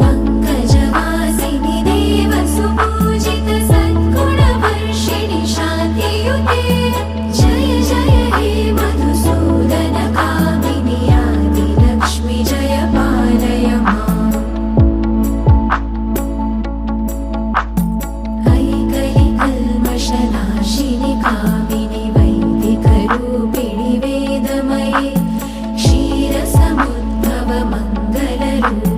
पङ्कजवासिनि देवसुपूजित सद्गुणवर्षिणि शान्तियुते जय जय हे मधुसूदन कामिनि आदिलक्ष्मि जय पालय माम् ऐकलिकल्मषनाशिनि कामिनि वैदिकरूपिणि वेदमये क्षीरसमुद्भव मङ्गलरूपिणि